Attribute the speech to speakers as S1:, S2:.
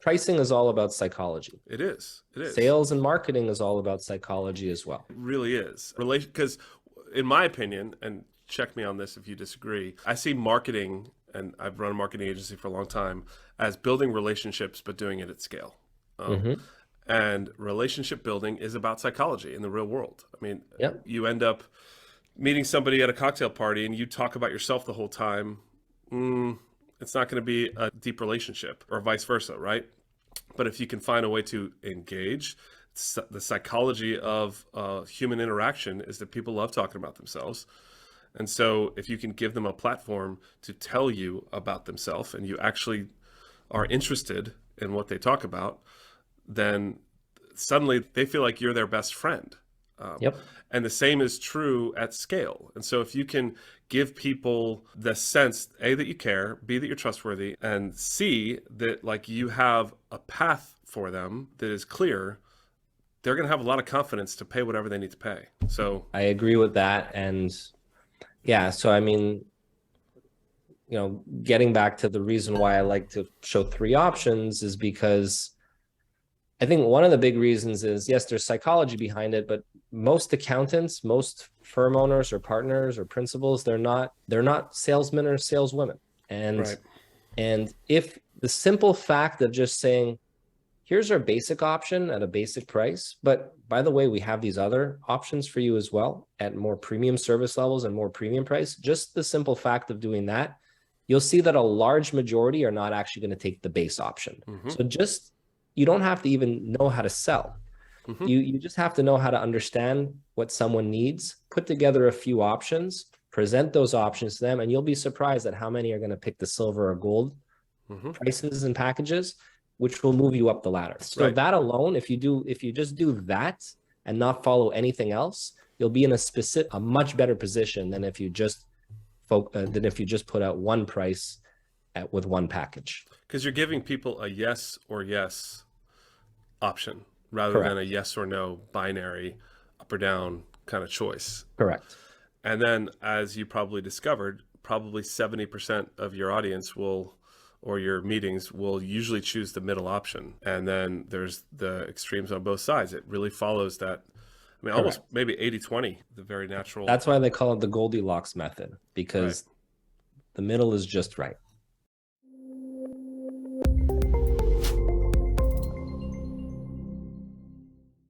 S1: Pricing is all about psychology.
S2: It is. It is.
S1: Sales and marketing is all about psychology as well.
S2: It really is. Relation, because in my opinion, and check me on this if you disagree, I see marketing, and I've run a marketing agency for a long time, as building relationships, but doing it at scale. Um,
S1: Mm-hmm.
S2: and relationship building is about psychology in the real world. I mean,
S1: Yep.
S2: you end up meeting somebody at a cocktail party and you talk about yourself the whole time. It's not going to be a deep relationship, or vice versa, right? But if you can find a way to engage, the psychology of human interaction is that people love talking about themselves. And so if you can give them a platform to tell you about themselves and you actually are interested in what they talk about, then suddenly they feel like you're their best friend. Um,
S1: Yep.
S2: and the same is true at scale. And so if you can give people the sense, A, that you care, B, that you're trustworthy, and C, that like you have a path for them that is clear, they're going to have a lot of confidence to pay whatever they need to pay. So
S1: I agree with that. And yeah, so I mean, getting back to the reason why I like to show three options is because I think one of the big reasons is, yes, there's psychology behind it, but most accountants, most firm owners or partners or principals, they're not salesmen or saleswomen. And
S2: right.
S1: and if the simple fact of just saying, here's our basic option at a basic price, but by the way, we have these other options for you as well at more premium service levels and more premium price, just the simple fact of doing that, you'll see that a large majority are not actually going to take the base option.
S2: Mm-hmm.
S1: So just, you don't have to even know how to sell.
S2: Mm-hmm.
S1: You just have to know how to understand what someone needs, put together a few options, present those options to them, and you'll be surprised at how many are going to pick the silver or gold
S2: Mm-hmm.
S1: prices and packages, which will move you up the ladder. So
S2: Right.
S1: that alone, if you just do that and not follow anything else, you'll be in a much better position than if you just put out one price with one package.
S2: Because you're giving people a yes or yes option rather than a
S1: Correct.
S2: yes or no binary up or down kind of choice.
S1: Correct.
S2: And then, as you probably discovered, probably 70% of your audience will, or your meetings will usually choose the middle option. And then there's the extremes on both sides. It really follows that. I mean, almost
S1: Correct.
S2: maybe 80-20, the very natural.
S1: That's why they call it the Goldilocks method,
S2: Right.
S1: because the middle is just right.